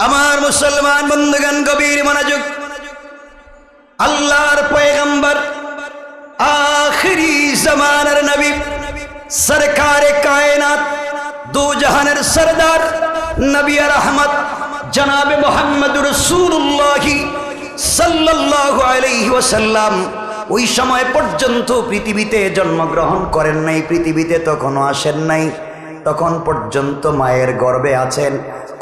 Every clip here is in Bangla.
আমার মুসলমান বন্ধুগণ গভীর মনোযোগ। আল্লাহর পয়গম্বর আখিরি জামানার নবী সরকারে কায়নাত দু জাহানের সরদার নবী রহমত জনাবে মুহাম্মদুর রাসূলুল্লাহ সাল্লাল্লাহু আলাইহি ওয়াসাল্লাম ওই সময় পর্যন্ত পৃথিবীতে জন্মগ্রহণ করেন নাই, পৃথিবীতে তখনও আসেন নাই। তখন পর্যন্ত মায়ের গর্ভে আছেন,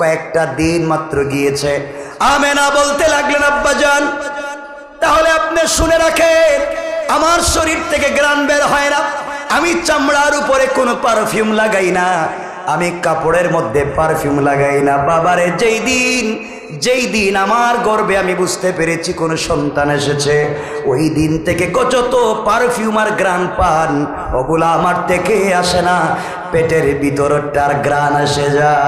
কয়েকটা দিন মাত্র গিয়েছে। আমেনা বলতে লাগলেন, আব্বাজান তাহলে আপনি শুনে রাখেন, আমার শরীর থেকে ঘ্রাণ বের হয় না, আমি চামড়ার উপরে কোনো পারফিউম লাগাই না, আমি কাপড়ের মধ্যে পারফিউম লাগাই না। বাবারে যেই দিন আমার গর্ভে আমি বুঝতে পেরেছি কোন সন্তান এসেছে, ওই দিন থেকে যত পারফিউম আর ঘ্রাণ পান ওগুলা আমার থেকে আসে না, পেটের ভিতরটার ঘ্রাণ এসে যায়।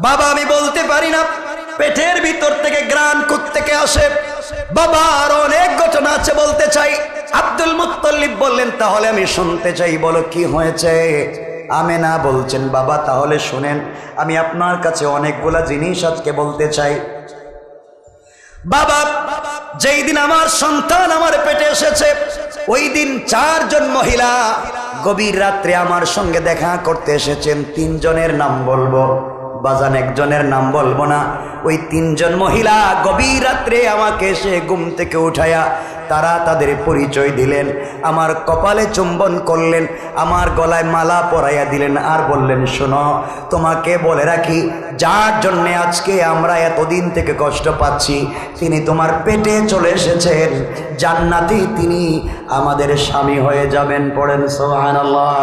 বাবা আমি বলতে পারি না পেটের ভিতর থেকে ঘ্রাণ কোত্থেকে আসে। বাবা আর অনেক ঘটনা আছে, বলতে চাই। আব্দুল মুত্তালিব বললেন, তাহলে আমি শুনতে চাই, বলো কি হয়েছে। আমেনা বলছেন, বাবা তাহলে শুনেন, আমি আপনার কাছে অনেকগুলা জিনিস আজকে বলতে চাই। বাবা যেই দিন আমার সন্তান আমার পেটে এসেছে, ওই দিন 4 জন মহিলা গভীর রাত্রে আমার সঙ্গে দেখা করতে এসেছেন। 3 জনের নাম বলবো বাজান, একজনের নাম বলবো না। ওই 3 জন মহিলা গভীর রাত্রে আমাকে এসে ঘুম থেকে উঠায়া তারা তাদের পরিচয় দিলেন, আমার কপালে চুম্বন করলেন, আমার গলায় মালা পরাইয়া দিলেন, আর বললেন, শোনো তোমাকে বলে রাখি, যার জন্যে আজকে আমরা এতদিন থেকে কষ্ট পাচ্ছি তিনি তোমার পেটে চলে এসেছেন, জান্নাতে তিনি আমাদের স্বামী হয়ে যাবেন। পড়েন সুবহানাল্লাহ।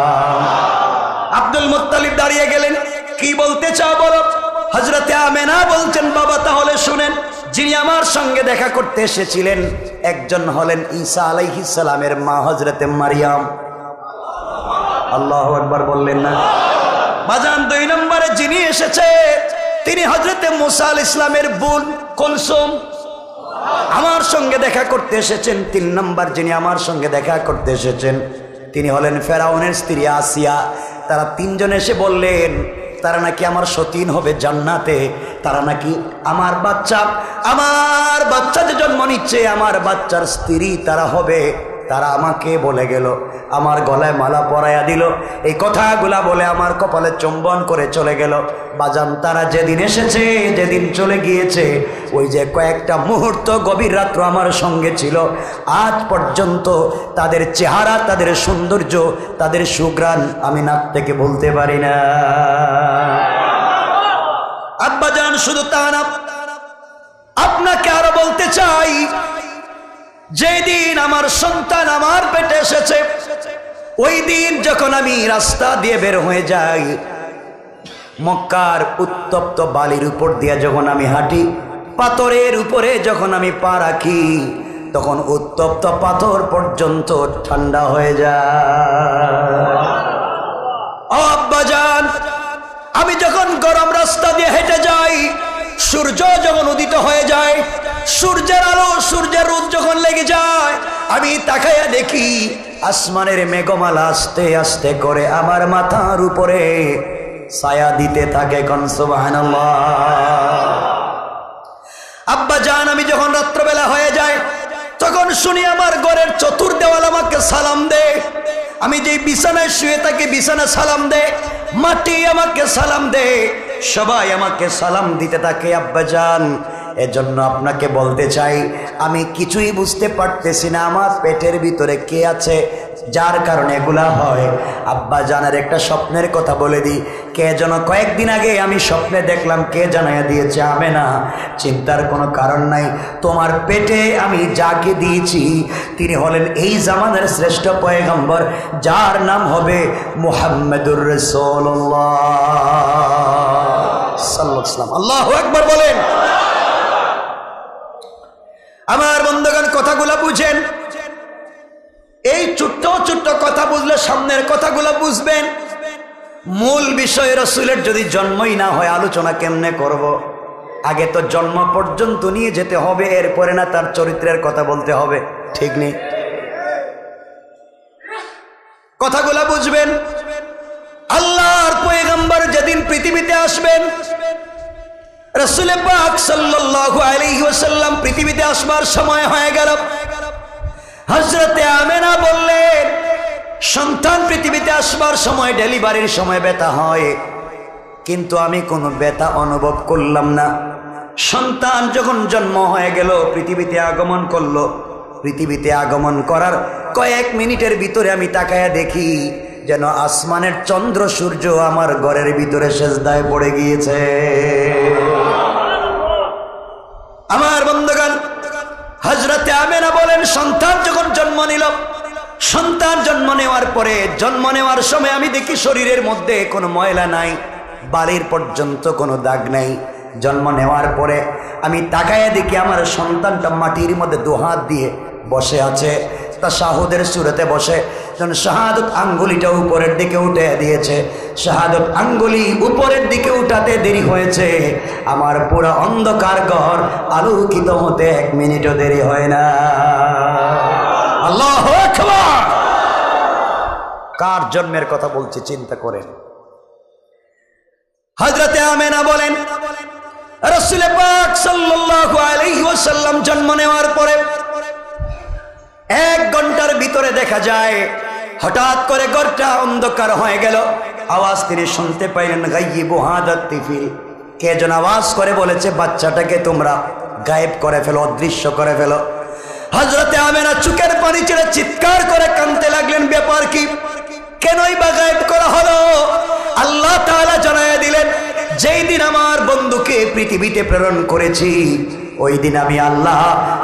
আব্দুল মুত্তালিব দাঁড়িয়ে গেলেন, কি বলতে চাও বলো। হযরতে আমেনা বলছেন, বাবা তাহলে শুনেন, যিনি আমার সঙ্গে দেখা করতে এসেছিলেন একজন হলেন ঈসা আলাইহিস সালামের মা হযরতে মারিয়াম। আল্লাহু আকবার বললেন না বাজান। 2 নম্বরে যিনি এসেছে তিনি হযরতে মুসা আলাইহিস সালামের বোন কুলসুম আমার সঙ্গে দেখা করতে এসেছেন। 3 নম্বর যিনি আমার সঙ্গে দেখা করতে এসেছেন তিনি হলেন ফেরাউনের স্ত্রী আসিয়া। তারা 3 জন এসে বললেন তারা নাকি আমার সতীন হবে জান্নাতে, তারা নাকি আমার বাচ্চা যে জন্ম নিচ্ছে আমার বাচ্চার স্ত্রী তারা হবে। তারা আমাকে বলে গেল, আমার গলায় মালা পরাইয়া দিল, এই কথাগুলা বলে আমার কপালে চুম্বন করে চলে গেল। বাজান তারা যেদিন এসেছে যেদিন চলে গিয়েছে, ওই যে কয়েকটা মুহূর্ত গভীর রাত্র আমার সঙ্গে ছিল, আজ পর্যন্ত তাদের চেহারা, তাদের সৌন্দর্য, তাদের সুঘ্রাণ আমি নাক থেকে বলতে পারি না। আব্বাজান শুধু তা না, আপনাকে আরো বলতে চাই, যেদিন আমার সন্তান আমার পেটে এসেছে ওই দিন যখন আমি রাস্তা দিয়ে বের হয়ে যাই, মক্কার উত্তপ্ত বালির উপর দিয়ে যখন আমি হাঁটি, পাথরের উপরে যখন আমি পা রাখি, তখন উত্তপ্ত পাথর পর্যন্ত ঠান্ডা হয়ে যায়। ও আব্বাজান, আমি যখন গরম রাস্তা দিয়ে হেঁটে যাই, সূর্য যখন উদিত হয়ে যায়, সূর্যের আলো সূর্যের রোদ যখন লেগে যায়, আমি তাকাইয়া দেখি আসমানের মেঘমালা আস্তে আস্তে করে আমার মাথার উপরে ছায়া দিতে থাকে। কোন সুবহানাল্লাহ। আব্বা জান, আমি যখন রাত্রবেলা হয়ে যায় তখন শুনি আমার ঘরের চতুর্দেওয়াল আমাকে সালাম দেয়, আমি যে বিছানায় শুয়ে থাকি বিছানা সালাম দেয়, মাটি আমাকে সালাম দেয়, সবাই আমাকে সালাম দিতে থাকে। আব্বা জান, এজন্য আপনাকে বলতে চাই, আমি কিছুই বুঝতে পারতেছি না আমার পেটের ভিতরে কে আছে যার কারণে এগুলা হয়। আব্বা জানের একটা স্বপ্নের কথা বলে দিই। কে যেন কয়েকদিন আগে আমি স্বপ্নে দেখলাম, কে জানাইয়া দিয়েছে, আমেনা চিন্তার কোনো কারণ নাই, তোমার পেটে আমি যাকে দিয়েছি তিনি হলেন এই জামানের শ্রেষ্ঠ পয়গম্বর, যার নাম হবে মুহাম্মদুর রাসূলুল্লাহ সাল্লাল্লাহু আলাইহি ওয়াসাল্লাম। আল্লাহু আকবার বলেন। আমার বন্ধুগণ কথাগুলো বুঝেন, এই ছোট্ট ছোট্ট কথা বুঝলে সামনের কথাগুলো বুঝবেন। মূল বিষয় রাসূলের যদি জন্মই না হয় আলোচনা কেমনে করব। আগে তো জন্ম পর্যন্ত নিয়ে যেতে হবে, এরপরে না তার চরিত্রের কথা বলতে হবে, ঠিক নেই? কথাগুলো বুঝবেন। আল্লাহর পয়গম্বর যেদিন পৃথিবী আসবেন। রাসূল পাক সাল্লাল্লাহু আলাইহি ওয়াসাল্লাম পৃথিবীতে আসবার সময় হয়ে গেল। হযরতে আমেনা বললেন, সন্তান পৃথিবীতে আসবার সময়, ডেলিভারির সময় ব্যথা হয়, কিন্তু আমি কোনো ব্যথা অনুভব করলাম না। সন্তান যখন জন্ম হয়ে গেল, পৃথিবীতে আগমন করলো, পৃথিবীতে আগমন করার কয়েক মিনিটের ভিতরে আমি তাকায়া দেখি যেন আসমানের চন্দ্র সূর্য আমার ঘরের ভিতরে সেজদায় পড়ে গিয়েছে। আমার বন্ধুগণ, হযরতে আমেনা বলেন, সন্তান যখন জন্ম নিল, সন্তান জন্ম নেওয়ার পরে, জন্ম নেওয়ার সময় আমি দেখি শরীরের মধ্যে কোনো ময়লা নাই, বালির পর্যন্ত কোনো দাগ নাই। জন্ম নেওয়ার পরে আমি তাকায়া দেখি আমার সন্তানটা মাটির মধ্যে দুহাত দিয়ে বসে আছে, তাশাহুদের সূরাতে বসে। যখন শাহাদত আঙ্গুলিটা উপরের দিকে উঠে দিয়েছে, শাহাদত আঙ্গুলি উপরের দিকে উঠাতে দেরি হয়েছে, আমার পুরো অন্ধকার ঘর আলোকিত হতে 1 মিনিটও দেরি হয় না। আল্লাহু আকবার! কার জন্মের কথা বলছি চিন্তা করেন। হযরতে আমেনা বলেন, রাসূল পাক সাল্লাল্লাহু আলাইহি ওয়াসাল্লাম জন্ম নেওয়ার পরে 1 ঘন্টার ভিতরে দেখা যায় হঠাৎ করে ঘরটা অন্ধকার হয়ে গেল। আওয়াজ তিনি শুনতে পাইলেন, গায়িবু হাদাত তিফিল। কে যেন আওয়াজ করে বলেছে, বাচ্চাটাকে তোমরা গায়েব করে ফেলো, অদৃশ্য করে ফেলো। হযরতে আমেনা চোখের পানি ছেড়ে চিৎকার করে কাঁদতে লাগলেন, ব্যাপার কি, কেনই বা গায়েব করা হলো? আল্লাহ তাআলা জানায়া দিলেন, যেই দিন আমার বন্ধুকে পৃথিবীতে প্রেরণ করেছি, ওই দিন আমি আল্লাহ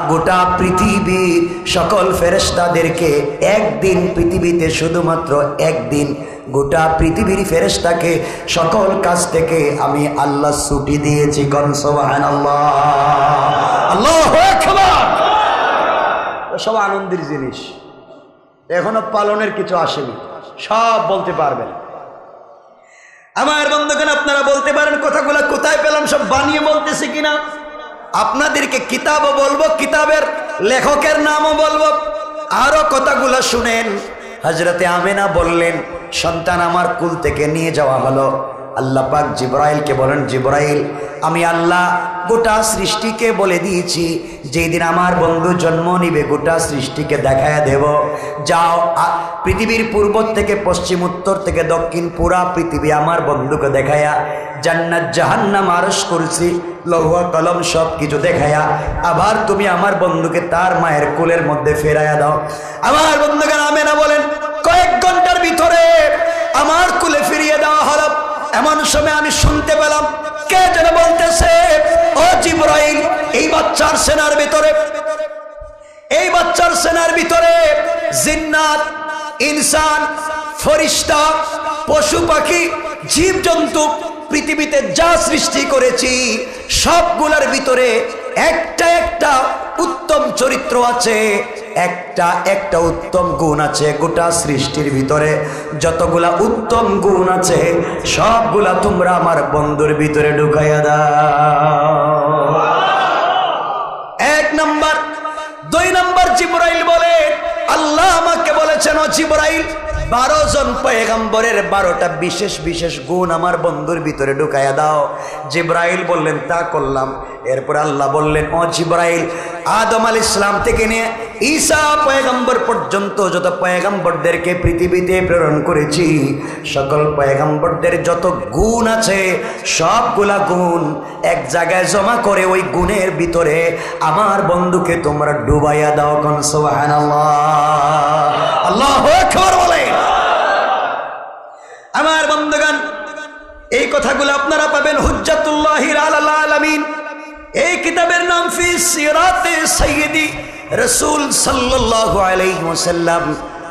গোটা পৃথিবীর সকল ফেরেশতাদেরকে একদিন পৃথিবীতে, শুধুমাত্র একদিন গোটা পৃথিবীর ফেরেশতাকে সকল কাজ থেকে আমি আল্লাহ ছুটি দিয়েছি। কোন সুবহানাল্লাহ, আল্লাহু আকবার। সব আনন্দের জিনিস, এখনো পালনের কিছু আসেনি, সব বলতে পারবেন। আমার বন্ধুগণ, আপনারা বলতে পারেন কথাগুলো কোথায় পেলাম, সব বানিয়ে বলতেছি কিনা? আপনাদেরকে কিতাবও বলবো, কিতাবের লেখকের নামও বলবো। আরো কথাগুলো শুনেন। হযরতে আমেনা বললেন, সন্তান আমার কুল থেকে নিয়ে যাওয়া হলো। আল্লাহ পাক জিবরাইলকে বলেন, জিবরাইল, আমি আল্লাহ গোটা সৃষ্টিকে বলে দিয়েছি, যেই দিন আমার বন্ধু জন্ম নিবে গোটা সৃষ্টিকে দেখায়া দেব। যাও, পৃথিবীর পূর্ব থেকে পশ্চিম, উত্তর থেকে দক্ষিণ, পুরা পৃথিবী আমার বন্ধুকে দেখায়া, জান্নাত জাহান্নাম আরশ কুরসি লৌহ কলম সব কিছু দেখায়া আবার তুমি আমার বন্ধুকে তার মায়ের কোলের মধ্যে ফেরাইয়া দাও। আমার বন্ধুকে আমেনা বলেন, কয়েক ঘন্টার ভিতরে আমার কোলে ফিরিয়ে দেওয়া হলো। এমন সময় আমি শুনতে পেলাম কে যেন বলতেছে, ও জিবরাইল, এই বাচ্চার সেনার ভিতরে, এই বাচ্চার সেনার ভিতরে জিন্নাত, ইনসান, ফেরেশতা, পশু পাখি, জীবজন্তু, পৃথিবীতে যা সৃষ্টি করেছি সবগুলোর ভিতরে একটা একটা উত্তম চরিত্র আছে, একটা একটা উত্তম গুণ আছে। গোটা সৃষ্টির ভিতরে যতগুলা উত্তম গুণ আছে সবগুলা তোমরা আমার বন্ধুর ভিতরে ঢুকাইয়া দাও। 1 নাম্বার। 2 নাম্বার, জিবরাইল বলে, আল্লাহ আমাকে বলেছেন, ও জিবরাইল, 12 জন পয়গম্বরের 12টা বিশেষ বিশেষ গুণ আমার বন্ধুর ভিতরে ঢুকাইয়া দাও। জিবরাইল বললেন, তা করলাম। এরপর আল্লাহ বললেন, ও জিবরাইল, আদম আলাইহিস সালাম থেকে নিয়ে ঈসা পয়গম্বর পর্যন্ত যত পয়গম্বরদেরকে পৃথিবীতে প্রেরণ করেছি, সকল পয়গম্বরদের যত গুণ আছে সবগুলা গুণ এক জায়গায় জমা করে ওই গুণের ভিতরে আমার বন্ধুকে তোমরা ডুবাইয়া দাও। কোন সুবহানাল্লাহ, আল্লাহু আকবার বলেন। আমার বন্ধুগণ, এই কথাগুলো আপনারা পাবেন হুজ্জাতুল্লাহিল আলাল আলামিন, এই কিতাবের নাম ফি সিরাতে সাইয়্যিদি রাসূল সাল্লাল্লাহু আলাইহি ওয়াসাল্লাম।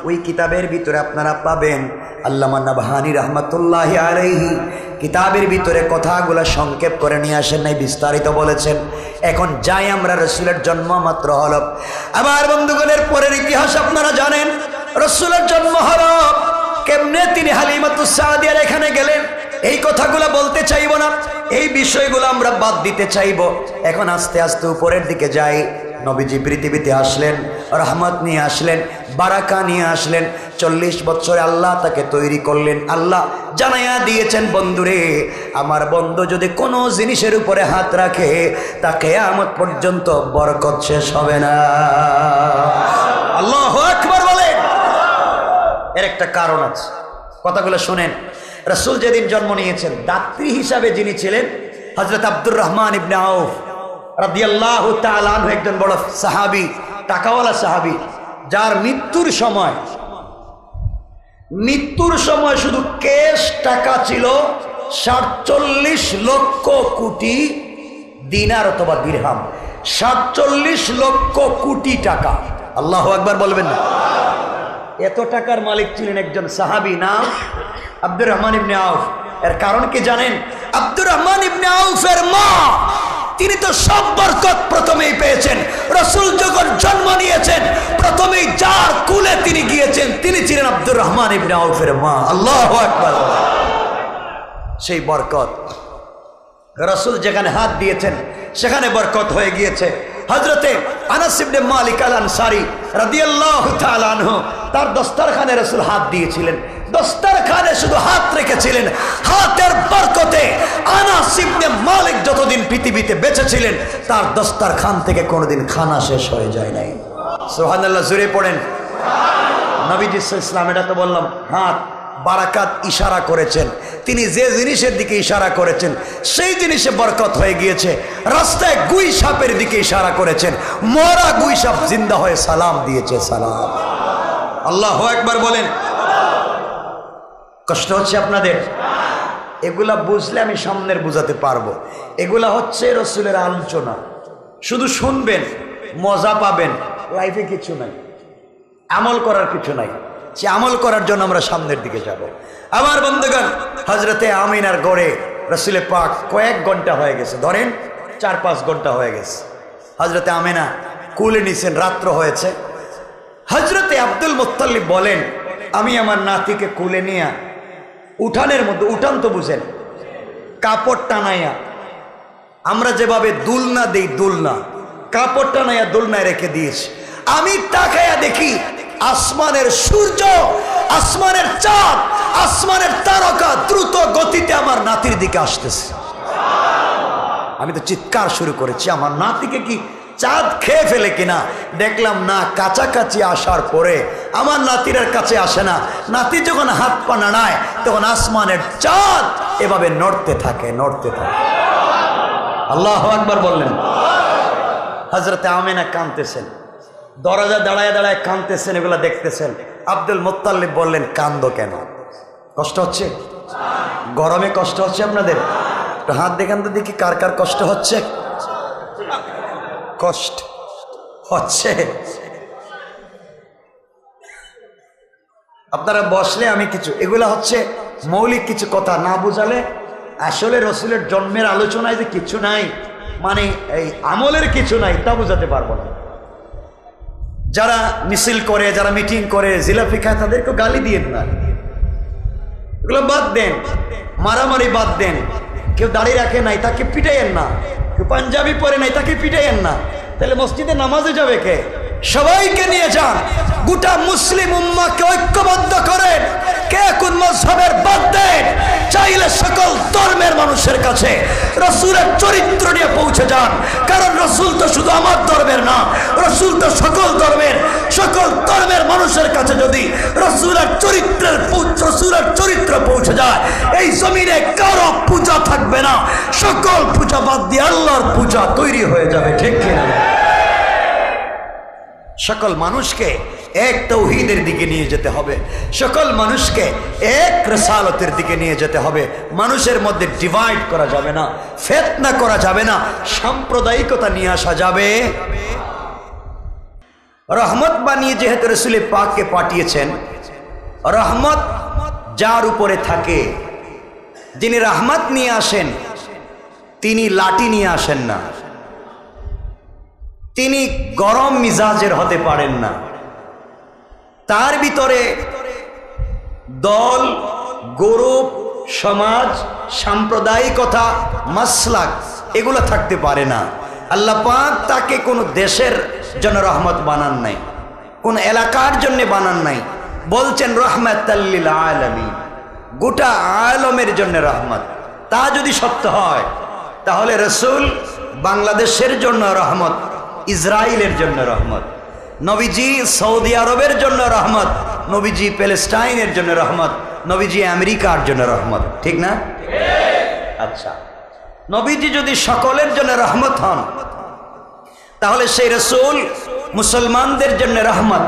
ওই কিতাবের ভিতরে আপনারা পাবেন আল্লামা নাবহানী রাহমাতুল্লাহি আলাইহি কিতাবের ভিতরে কথাগুলো সংক্ষেপ করে নিয়ে আসেন নাই, বিস্তারিত বলেছেন। এখন যাই আমরা, রাসূলের জন্ম মাত্র হলো। আমার বন্ধুগণের পরের ইতিহাস আপনারা জানেন। রাসূলের জন্ম হলো কেমনে, তিনি হালিমাতুস সাদিয়ার এখানে গেলেন, এই কথাগুলো বলতে চাইব না, এই বিষয়গুলো আমরা বাদ দিতে চাইব। এখন আস্তে আস্তে উপরের দিকে যাই। নবীজি পৃথিবীতে আসলেন, রহমত নিয়ে আসলেন, বারাকা নিয়ে আসলেন। 40 বছরে আল্লাহ তাকে তৈরি করলেন। আল্লাহ জানাইয়া দিয়েছেন, বন্ধুরে আমার বন্ধু যদি কোনো জিনিসের উপরে হাত রাখে তা কিয়ামত পর্যন্ত বরকত শেষ হবে না। আল্লাহু আকবার বলেন। এর একটা কারণ আছে, কথাগুলো শুনেন। রাসূল যেদিন জন্ম নিয়েছেন, দাত্রী হিসাবে যিনি ছিলেন হযরত আব্দুর রহমান ইবনে আউফ রাদিয়াল্লাহু তাআলা আনহু, একজন বড় সাহাবী, টাকাওয়ালা সাহাবী, যার মৃত্যুর সময় শুধু ক্যাশ টাকা ছিল 47 লক্ষ কোটি দিনার অথবা দিরহাম। 47 লক্ষ কোটি টাকা। আল্লাহু আকবার বলবেন না? এত টাকার মালিক ছিলেন একজন সাহাবী, নাম আব্দুর রহমান ইবনে আউফ। এর কারণ কি জানেন? আব্দুর রহমান ইবনে আউফের মা, তিনি তো সব বরকত প্রথমেই পেয়েছেন। রাসূল যখন জন্ম নিয়েছেন প্রথমেই যার কুলে তিনি গিয়েছেন তিনি ছিলেন আব্দুর রহমান ইবনে আউফের মা। আল্লাহু আকবার। সেই বরকত, রাসূল যেখানে হাত দিয়েছেন সেখানে বরকত হয়ে গিয়েছে। হযরতে আনাস ইবনে মালিক আল আনসারী রাদিয়াল্লাহু তাআলা আনহু, তার দস্তরখানে রাসূল হাত দিয়েছিলেন। দস্তরখানে শুধু হাত রেখেছিলেন, হাতের বরকতে আনাস ইবনে মালিক যতদিন পৃথিবীতে বেঁচে ছিলেন তার দস্তরখান থেকে কোনোদিন খানা শেষ হয়ে যায় নাই। সুবহানাল্লাহ, জোরে পড়েন। নবীজি সাল্লাল্লাহু আলাইহি ওয়াসাল্লাম, এটা তো বললাম হাত, বারাকাত ইশারা করেছেন। তিনি যে জিনিসের দিকে ইশারা করেছেন সেই জিনিসে বরকত হয়ে গিয়েছে। রাস্তায় গুই সাপের দিকে ইশারা করেছেন, মরা গুই সাপ জিন্দা হয়ে সালাম দিয়েছে। সালাম। আল্লাহু আকবার বলেন। কষ্ট হচ্ছে আপনাদের? এগুলা বুঝলে আমি সামনের বুঝাতে পারবো। এগুলা হচ্ছে রাসূলের আলোচনা, শুধু শুনবেন, মজা পাবেন, লাইফে কিছু নাই, আমল করার কিছু নাই। সে আমল করার জন্য আমরা সামনের দিকে যাব। আমার বন্ধুগণ, হযরতে আমিনার গড়ে রাসূল পাক কয়েক ঘন্টা হয়ে গেছে, ধরেন 4-5 ঘন্টা হয়ে গেছে। হযরতে আমিনা কুলে নিছেন, রাত্র হয়েছে। হযরতে আব্দুল মুত্তালিব বলেন, আমি আমার নাতিকে কুলে নিয়ে উঠানের মধ্যে, উঠান তো বুঝেন, কাপড় টানাইয়া, আমরা যেভাবে দুলনা দেই, দুলনা, কাপড় টানাইয়া দুলনায় রেখে দিয়েছি। আমি তাকাইয়া দেখি আসমানের সূর্য, আসমানের চাঁদ, আসমানের তারকা দ্রুত গতিতে আমার নাতির দিকে আসতেছে। আমি তো চিৎকার শুরু করেছি, আমার নাতিকে কি চাঁদ খেয়ে ফেলে কিনা। দেখলাম না, কাছাকাছি আসার পরে আমার নাতির কাছে আসে না। নাতি যখন হাত পা নাড়ায় তখন আসমানের চাঁদ এভাবে নড়তে থাকে, নড়তে থাকে। আল্লাহু আকবার বললেন। হযরতে আমিনা কাঁদতেছেন, দরজা দাঁড়ায় দাঁড়ায় কাঁদতেছেন, এগুলা দেখতেছেন। আব্দুল মুত্তালিব বললেন, কান্দো কেন? কষ্ট হচ্ছে? গরমে কষ্ট হচ্ছে আপনাদের? একটু হাত দেখান তো দেখি কার কার কষ্ট হচ্ছে। কষ্ট হচ্ছে? আপনারা বসলে আমি কিছু, এগুলা হচ্ছে মৌলিক কিছু কথা, না বুঝালে আসলে রাসূলের জন্মের আলোচনায় যে কিছু নাই, মানে এই আমলের কিছু নাই, তা বুঝাতে পারবো না। যারা মিছিল করে, যারা মিটিং করে, জিলাপি খায়, তাদেরকে গালি দিয়েন না, এগুলো বাদ দেন, মারামারি বাদ দেন। কেউ দাড়ি রাখে নাই তাকে পিটাইয়েন না, কেউ পাঞ্জাবি পরে নাই তাকে পিটাইয়েন না। তাহলে মসজিদে নামাজে যাবে কে? সবাইকে নিয়ে যান, গোটা মুসলিম উম্মাহকে ঐক্যবদ্ধ করেন, কে কোন মাযহাবের বাদ দেন, চাইলে সকল ধর্মের মানুষের কাছে রাসূলের চরিত্র নিয়ে পৌঁছে যান। কারণ রাসূল তো শুধু আমার ধর্মের না, রাসূল তো সকল ধর্মের মানুষের কাছে যদি রাসূলের চরিত্র পৌঁছে যায়, এই জমিনে কারো পূজা থাকবে না, সকল পূজা বাদ দিয়ে আল্লাহর পূজা তৈরি হয়ে যাবে। ঠিক কিনা? সকল মানুষকে এক তাওহীদের দিকে নিয়ে যেতে হবে, সকল মানুষকে এক রিসালাতের দিকে নিয়ে যেতে হবে। মানুষের মধ্যে ডিভাইড করা যাবে না, ফিতনা করা যাবে না, সাম্প্রদায়িকতা নিয়ে আসা যাবে। রহমত বানিয়ে যেহেতু রাসূল পাককে পাঠিয়েছেন, রহমত যার উপরে থাকে, যিনি রহমত নিয়ে আসেন তিনি লাঠি নিয়ে আসেন না, তিনি গরম মিজাজের হতে পারেন না। তার ভিতরে দল, গ্রুপ, সমাজ, সাম্প্রদায়িকতা, মাসলাক এগুলো থাকতে পারে না। আল্লাহ পাক তাকে কোনো দেশের জন্য রহমত বানান নাই, কোন এলাকার জন্য বানান নাই, বলছেন রহমাতাল লিল আলামিন, গোটা আলমের জন্য রহমত। তা যদি সত্য হয় তাহলে রাসূল বাংলাদেশের জন্য রহমত, ইসরায়েলের জন্য রহমত, নবীজি সৌদি আরবের জন্য রহমত, নবীজি প্যালেস্টাইনের জন্য রহমত, নবীজি আমেরিকার জন্য রহমত, ঠিক না? আচ্ছা, নবীজি যদি সকলের জন্য রহমত হন তাহলে সেই রাসূল মুসলমানদের জন্য রহমত,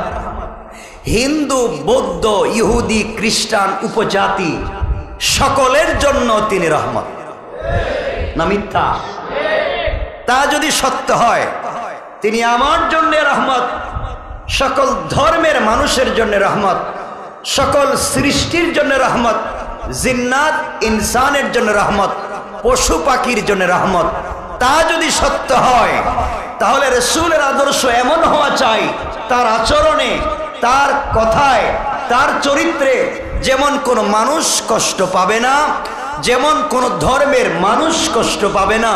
হিন্দু বৌদ্ধ ইহুদি খ্রিস্টান উপজাতি সকলের জন্য তিনি রহমত, না মিথ্যা? তা যদি সত্য হয় তিনি আমার জন্য রহমত, সকল ধর্মের মানুষের জন্য রহমত, সকল সৃষ্টির জন্য রহমত, জিন্নাত ইনসানের জন্য রহমত, পশু পাখির জন্য রহমত। তা যদি সত্য হয় তাহলে রাসূলের আদর্শ এমন হওয়া চাই, তার আচরণে, তার কথায়, তার চরিত্রে যেমন কোনো মানুষ কষ্ট পাবে না, যেমন কোনো ধর্মের মানুষ কষ্ট পাবে না,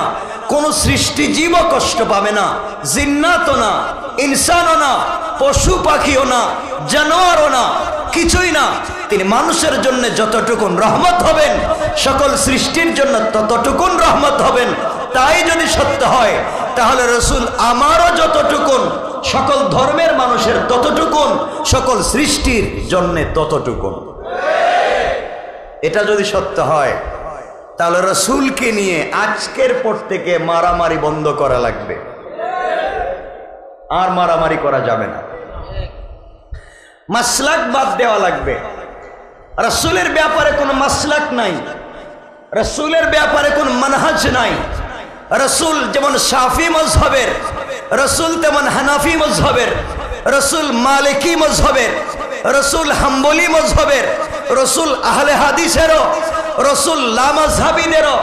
কোনো সৃষ্টিজীবও কষ্ট পাবে না, জিন্নাতও না, ইনসানও না, পশু পাখিও না, জানোয়ারও না, কিছুই না। তিনি মানুষের জন্য যতটুকুন রহমত হবেন, সকল সৃষ্টির জন্য ততটুকুন রহমত হবেন। তাই যদি সত্য হয় তাহলে রাসূল আমারও যতটুকুন, সকল ধর্মের মানুষের ততটুকুন, সকল সৃষ্টির জন্য ততটুকুন। এটা যদি সত্য হয় তাহলে রাসূলকে নিয়ে আজকের পর থেকে মারামারি বন্ধ করা লাগবে, আর মারামারি করা যাবে না, মাসলাক বাদ দেওয়া লাগবে। রাসূলের ব্যাপারে কোনো মাসলাক নাই, রাসূলের ব্যাপারে কোনো মানহাজ নাই। রাসূল যেমন শাফি মযহবের, রাসূল তেমন হানাফি মযহবের, রাসূল মালিকি মযহবের, রাসূল হাম্বলি মযহবের, রাসূল আহলে হাদিসেরও, রাসূল লামাযহাবিদেরও,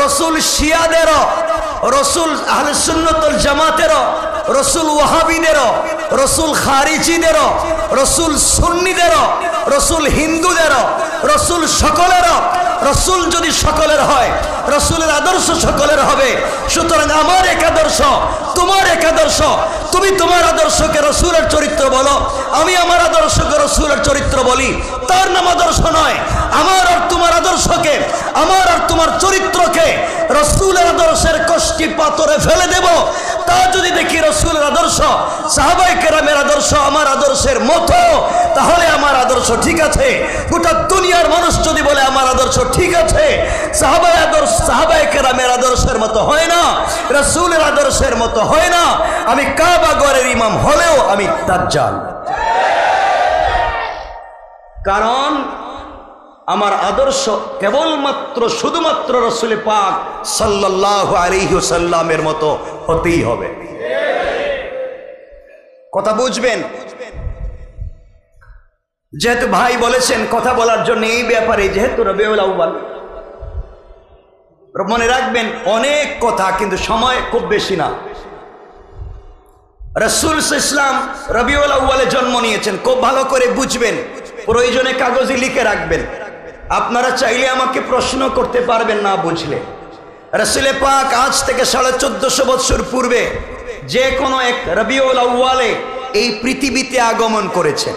রাসূল শিয়াদেরও, রাসূল আহলে সুন্নাত ওয়াল জামাতেরও, রাসূল ওয়াহাবিদেরও, রাসূল খারিজিদেরও, রাসূল সুন্নিদেরও, রাসূল হিন্দুদেরও, রাসূল সকলেরও। রাসূল যদি সকলের হয়, রাসূলের আদর্শ সকলের হবে। সুতরাং আমার এক আদর্শ, তোমার এক আদর্শ, তুমি তোমার আদর্শকে রাসূলের চরিত্র বলো, আমি আমার আদর্শকে রাসূলের চরিত্র বলি, তার নাম আদর্শ নয়। আমার আর তোমার আদর্শকে, আমার আর তোমার চরিত্রকে রাসূলের আদর্শের কষ্টি পাথরে ফেলে দেব। তা যদি দেখি রাসূলের আদর্শ, সাহাবায়ে কেরামের আদর্শ আমার আদর্শের মতো, তাহলে আমার আদর্শ ঠিক আছে। গোটা দুনিয়ার মানুষ যদি বলে আমার আদর্শ ঠিক আছে, সাহাবায়ে কেরামের আদর্শের মতো হয় না, রাসূলের আদর্শের মতো হয় না, আমি কাবা ঘরের ইমাম হলেও আমি দাজ্জাল। কারণ আমার আদর্শ কেবলমাত্র শুধুমাত্র রাসূল পাক সাল্লাল্লাহু আলাইহি ওয়াসাল্লামের মতো হতেই হবে। কথা বুঝবেন? যেহেতু ভাই বলেছেন কথা বলার জন্য এই ব্যাপারে, যেহেতু রবিউল আউয়াল, মনে রাখবেন অনেক কথা, কিন্তু সময় খুব বেশি না। রাসূল ইসলাম রবিউল আউয়ালে জন্ম নিয়েছেন, খুব ভালো করে বুঝবেন, প্রয়োজনে কাগজে লিখে রাখবেন। আপনারা চাইলে আমাকে প্রশ্ন করতে পারবেন না বুঝলে। রাসূল পাক আজ থেকে 1450 বছর পূর্বে যে কোনো এক রবিউল আউয়ালে এই পৃথিবীতে আগমন করেছেন,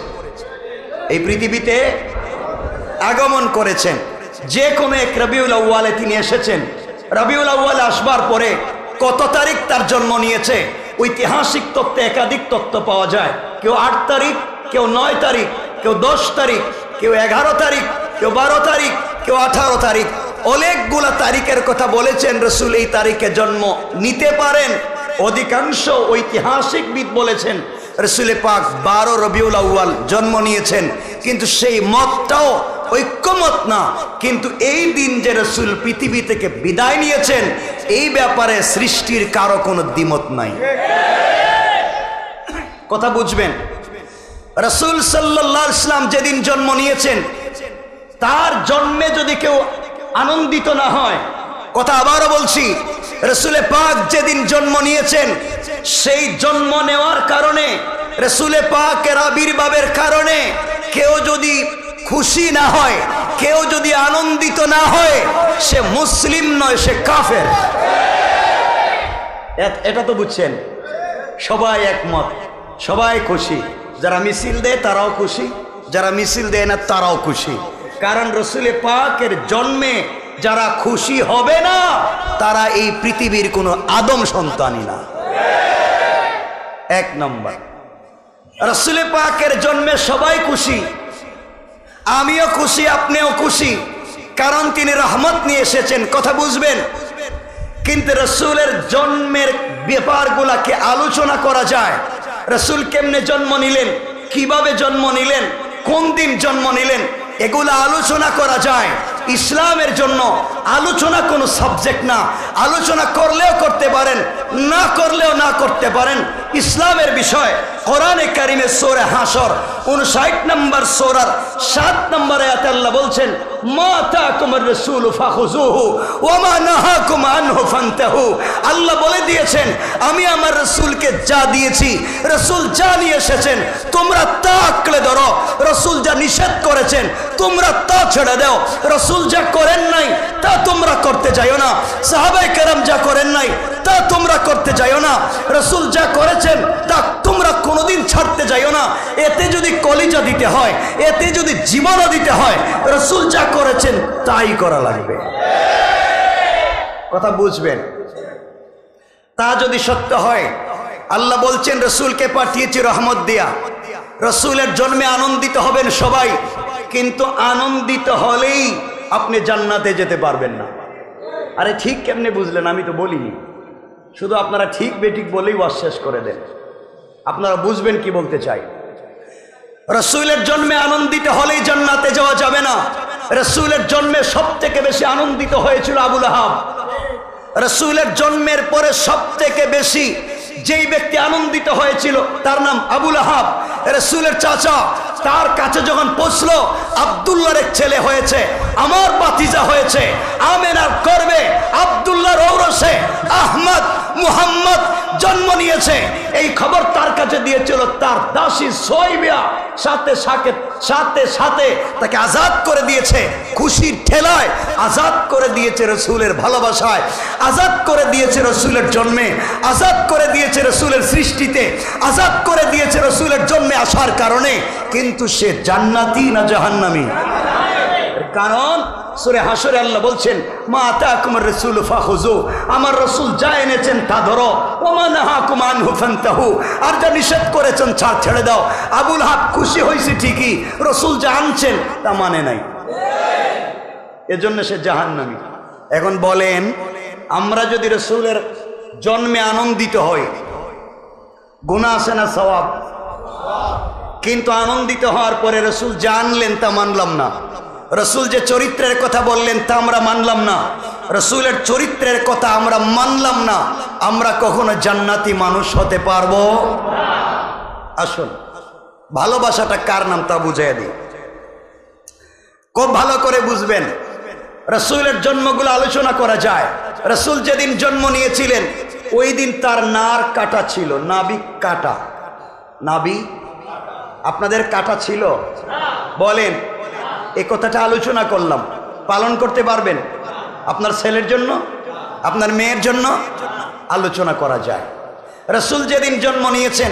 এই পৃথিবীতে আগমন করেছেন। যে কোনো এক রবিউল আউয়ালে তিনি এসেছেন। রবিউল আউয়ালে আসবার পরে কত তারিখ তার জন্ম নিয়েছে, ঐতিহাসিক তত্ত্বে একাধিক তত্ত্ব পাওয়া যায়। কেউ 8 তারিখ, কেউ 9 তারিখ, কেউ 10 তারিখ, কেউ 11 তারিখ, কেউ 12 তারিখ, কেউ 18 তারিখ, অনেকগুলা তারিখের কথা বলেছেন। রাসূল এই তারিখে জন্ম নিতে পারেন। অধিকাংশ ঐতিহাসিকবিদ বলেছেন রাসূল পাক 12 রবিউল আউয়াল জন্ম নিয়েছেন, কিন্তু সেই মতটাও ঐক্যমত না। কিন্তু এই দিন যে রাসূল পৃথিবী থেকে বিদায় নিয়েছেন, এই ব্যাপারে সৃষ্টির কারো কোনো দ্বিমত নাই। কথা বুঝবেন? রাসূল সাল্লাল্লাহু আলাইহি ওয়াসাল্লাম যেদিন জন্ম নিয়েছেন, তার জন্মে যদি কেউ আনন্দিত না হয়, কথা আবারও বলছি, রাসূল পাক যেদিন জন্ম নিয়েছেন, সেই জন্ম নেওয়ার কারণে, রাসূল পাকের আবির্ভাবের কারণে কেউ যদি খুশি না হয়, কেউ যদি আনন্দিত না হয়, সে মুসলিম নয়, সে কাফের। এটা তো বুঝছেন, সবাই একমত, সবাই খুশি। যারা মিছিল দেয় তারাও খুশি, যারা মিছিল দেয় না তারাও খুশি। কারণ রসুল পাকের জন্মে যারা খুশি হবে না তারা এই পৃথিবীর কোনো আদম সন্তানই না। এক নম্বর, রসুল পাকের জন্মে সবাই খুশি, আমিও খুশি, আপনিও খুশি, কারণ তিনি রহমত নিয়ে এসেছেন। কথা বুঝবেন? কিন্তু রসুলের জন্মের ব্যাপারগুলাকে আলোচনা করা যায়। রসুল কেমনে জন্ম নিলেন, কিভাবে জন্ম নিলেন, কোন দিন জন্ম নিলেন, এগুলা আলোচনা করা যায়। ইসলামের জন্য আলোচনা কোনো সাবজেক্ট না, আলোচনা করলেও করতে পারেন, না করলেও না করতে পারেন। ইসলামের বিষয় কোরআনে কারিমে সূরা হাশর 59 নম্বর সূরার 7 নম্বর আয়াতে আল্লাহ বলছেন, মা তাকুমুর রাসূল ফাখুযুহু ওয়া মা নাহাকুম আনহু ফান্তাহু। আল্লাহ বলে দিয়েছেন, আমি আমার রাসূলকে যা দিয়েছি, রাসূল যা নিয়ে এসেছেন তোমরা তা আঁকড়ে ধরো। রাসূল যা নিষেধ করেছেন তোমরা তা ছেড়ে দাও। রাসূল যা করেন নাই তা তোমরা করতে যাইও না। সাহাবায়ে কেরাম যা করেন নাই তা তোমরা করতে যাইও না। রাসূল যা করেছেন তা তোমরা কোনোদিন ছাড়তে যাইও না। এতে যদি কলিজা দিতে হয়, এতে যদি জীবনও দিতে হয়, রাসূল যা করেছেন তাই করা লাগবে। কথা বুঝবেন? তা যদি সত্য হয়, আল্লাহ বলছেন রাসূলকে পাঠিয়েছি রহমত দিয়া। রাসূলের জন্মে আনন্দিত হবেন সবাই, কিন্তু আনন্দিত হলেই আপনি জান্নাতে যেতে পারবেন না। আরে ঠিক কেমনে বুঝলেন? আমি তো বলিনি, শুধু আপনারা ঠিক বেঠিক বলেই ওয়াজ শেষ করে দেন। আপনারা বুঝবেন কি বলতে চাই। রাসূলের জন্মে আনন্দিত হলেই জান্নাতে যাওয়া যাবে না। রাসূলের জন্মে সব থেকে বেশি আনন্দিত হয়েছিল আবু লাহাব। রাসূলের জন্মের পরে সব থেকে বেশি যেই ব্যক্তি আনন্দিত হয়েছিল তার নাম আবু লাহাব। রাসূলের চাচা তার কাছে যখন পৌঁছলো, আব্দুল্লাহর এক ছেলে হয়েছে, আমার ভাতিজা হয়েছে, আমেনার গর্ভে আব্দুল্লাহর ঔরসে আহমদ মুহাম্মদ জন্ম নিয়েছে, এই খবর তার কাছে দিয়েছিল তার দাসী সোয়াইবা। সাথে সাথে সাথে তাকে আজাদ করে দিয়েছে, খুশির ঠেলায় আজাদ করে দিয়েছে রসুলের ভালোবাসায়, আজাদ করে দিয়েছে রসুলের জন্মে, আজাদ করে দিয়েছে রসুলের সৃষ্টিতে, আজাদ করে দিয়েছে রসুলের জন্মে আসার কারণে। কিন্তু সে জান্নাতি না জাহান্নামী? কারণ সূরা হাশরে আল্লাহ বলছেন, মা আতাকুমুর রাসূল ফাখুযু, আমার রাসূল যা এনেছেন তা ধরো, ওয়া মা নাহাকুম আনহু ফান্তাহু, আর যা নিষেধ করেছেন ছেড়ে দাও। আবু লাহাব খুশি হয়েছে ঠিকই, রাসূল যা আনছেন তা মানে নাই, এজন্য সে জাহান্নামী। এখন বলেন, আমরা যদি রাসূলের জন্মে আনন্দিত হই, গুনাহ আছে না সওয়াব? কিন্তু আনন্দিত হওয়ার পরে রাসূল যা আনলেন তা মানলাম না, রসুল যে চরিত্রের কথা বললেন তা আমরা মানলাম না, রসুলের চরিত্রের কথা আমরা মানলাম না, আমরা কখনো জান্নাতি মানুষ হতে পারবো? আসুন, ভালোবাসাটা কার নাম তা বুঝিয়ে দিই। খুব ভালো করে বুঝবেন। রসুলের জন্মগুলো আলোচনা করা যায়। রসুল যেদিন জন্ম নিয়েছিলেন ওই দিন তার নার কাটা ছিল, নাবিক কাটা। নাবি আপনাদের কাটা ছিল? বলেন, এই কথাটা আলোচনা করলাম, পালন করতে পারবেন? আপনার ছেলের জন্য, আপনার মেয়ের জন্য আলোচনা করা যায়। রসুল যেদিন জন্ম নিয়েছেন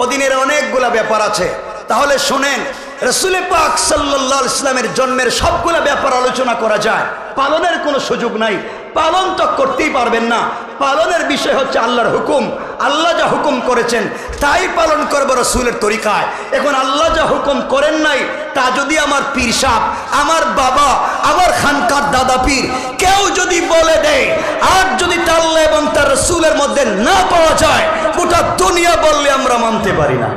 ওদিনের অনেকগুলা ব্যাপার আছে। তাহলে শোনেন, রসুল পাক সাল্লাল্লাহু আলাইহি ওয়াসাল্লামের জন্মের সবগুলা ব্যাপার আলোচনা করা যায়, পালনের কোনো সুযোগ নাই। পালন তো করতেই পারবেন না, পালনের বিষয় হচ্ছে আল্লাহর হুকুম। আল্লাহ যা হুকুম করেছেন তাই পালন করবো রসুলের তরিকায়। এখন আল্লাহ যা হুকুম করেন নাই তা যদি আমার পীর সাহেব, আমার বাবা, আমার খানকার দাদা পীর কেউ যদি বলে দেয়, আর যদি তা আল্লাহ এবং তার রসুলের মধ্যে না পাওয়া যায়, গোটা দুনিয়া বললে আমরা মানতে পারি না।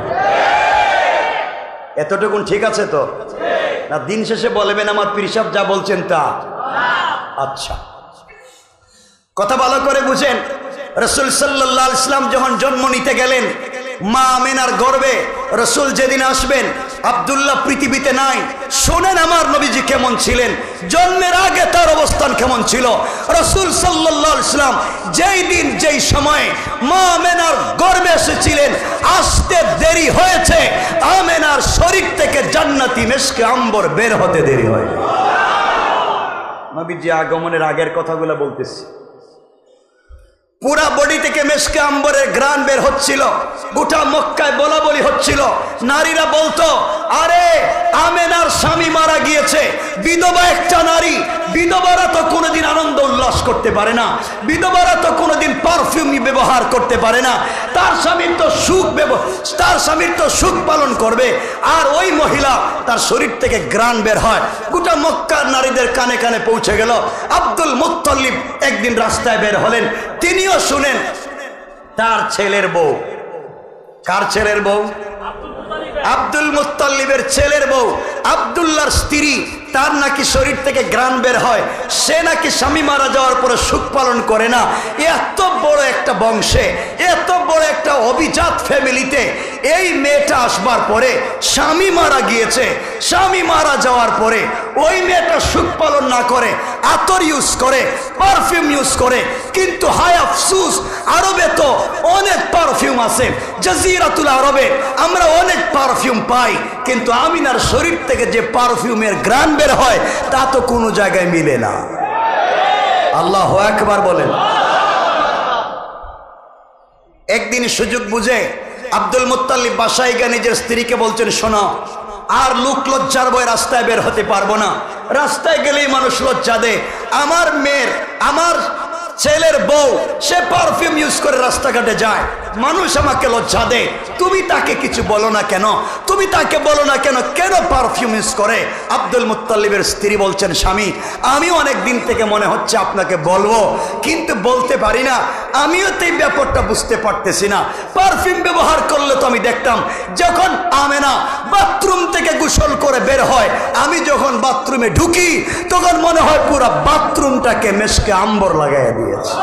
এতটুকুন ঠিক আছে তো? না দিন শেষে বলবেন আমার পীর সাহেব যা বলছেন তা? আচ্ছা, কথা ভালো করে বুঝেন। রসুল সাল্লাল্লাহু আলাইহি ওয়াসাল্লাম যখন জন্ম নিতে গেলেন মা আমেনার গর্ভে, রসুল যেদিন আসবেন আব্দুল্লাহ পৃথিবীতে নাই। শোনেন আমার নবীজি কেমন ছিলেন, জন্মের আগে তার অবস্থান কেমন ছিল। রসুল সাল্লাল্লাহু আলাইহি ওয়াসাল্লাম যেই দিন যেই সময়ে মা আমেনার গর্ভে এসেছিলেন, আসতে দেরি হয়েছে, আমেনার শরীর থেকে জান্নাতি মেশকে আম্বর বের হতে দেরি হয়। নবীজি আগমনের আগের কথাগুলো বলতেছি। পুরা বডি থেকে মেশকে আম্বরের গ্রান বের হচ্ছিল, গোটা মক্কায় বলা বলি হচ্ছিল। নারীরা বলতো, আরে আমেনার স্বামী মারা গিয়েছে, বিধবা একটা নারী, বিধবারা তো কোনোদিন আনন্দ উল্লাস করতে পারে না, বিধবারা তো কোনোদিন পারফিউম ব্যবহার করতে পারে না, তার স্বামীর তো সুখ পালন করবে, আর ওই মহিলা তার শরীর থেকে গ্রান বের হয়। গোটা মক্কার নারীদের কানে কানে পৌঁছে গেল। আব্দুল মুত্তালিব একদিন রাস্তায় বের হলেন, তিনিও শুনেন তার ছেলের বউ। কার ছেলের বউ? আব্দুল মুত্তালিবের ছেলের বউ, আব্দুল্লাহর স্ত্রী, তার নাকি শরীর থেকে গ্রান বের হয়, সে নাকি স্বামী মারা যাওয়ার পরে সুখ পালন করে না। এত বড় একটা বংশে, এত বড় একটা অভিজাত ফ্যামিলিতে এই মেয়েটা আসবার পরে স্বামী মারা গিয়েছে, স্বামী মারা যাওয়ার পরে ওই মেয়েটা সুখ পালন না করে আতর ইউজ করে, পারফিউম ইউজ করে। কিন্তু হায় আফসুস, আরবে তো অনেক পারফিউম আছে, জাজিরাতুল আরবে আমরা অনেক পারফিউম পাই, কিন্তু আমিনার শরীর থেকে যে পারফিউমের গ্রান বের হয় তা তো কোনো জায়গায় মিলে না। আল্লাহু আকবার বলেন। একদিন সুযোগ বুঝে আব্দুল মুত্তালিব বাসায় গিয়ে নিজের স্ত্রীকে বলছেন, শোনো, আর লোক লজ্জার ভয়ে রাস্তায় বের হতে পারবো না, রাস্তায় গেলেই মানুষ লজ্জা দেয়, আমার মেয়ের, আমার ছেলের বউ সে পারফিউম ইউজ করে রাস্তাঘাটে যায়, মানুষ আমাকে লজ্জা দেয়, তুমি তাকে কিছু বলো না কেন, তুমি তাকে বলো না কেন, কেন পারফিউম ইউজ করে? আব্দুল মুত্তালিবের স্ত্রী বলছেন, স্বামী, আমি অনেক দিন থেকে মনে হচ্ছে আপনাকে বলবো, কিন্তু বলতে পারি না, আমিও তো এই ব্যাপারটা বুঝতে পারতেছি না। পারফিউম ব্যবহার করলে তো আমি দেখতাম যখন আমেনা বাথরুম থেকে গোসল করে বের হয়, আমি যখন বাথরুমে ঢুকি তখন মনে হয় পুরো বাথরুমটাকে মেশকে আম্বর লাগাইয়া দিয়েছে।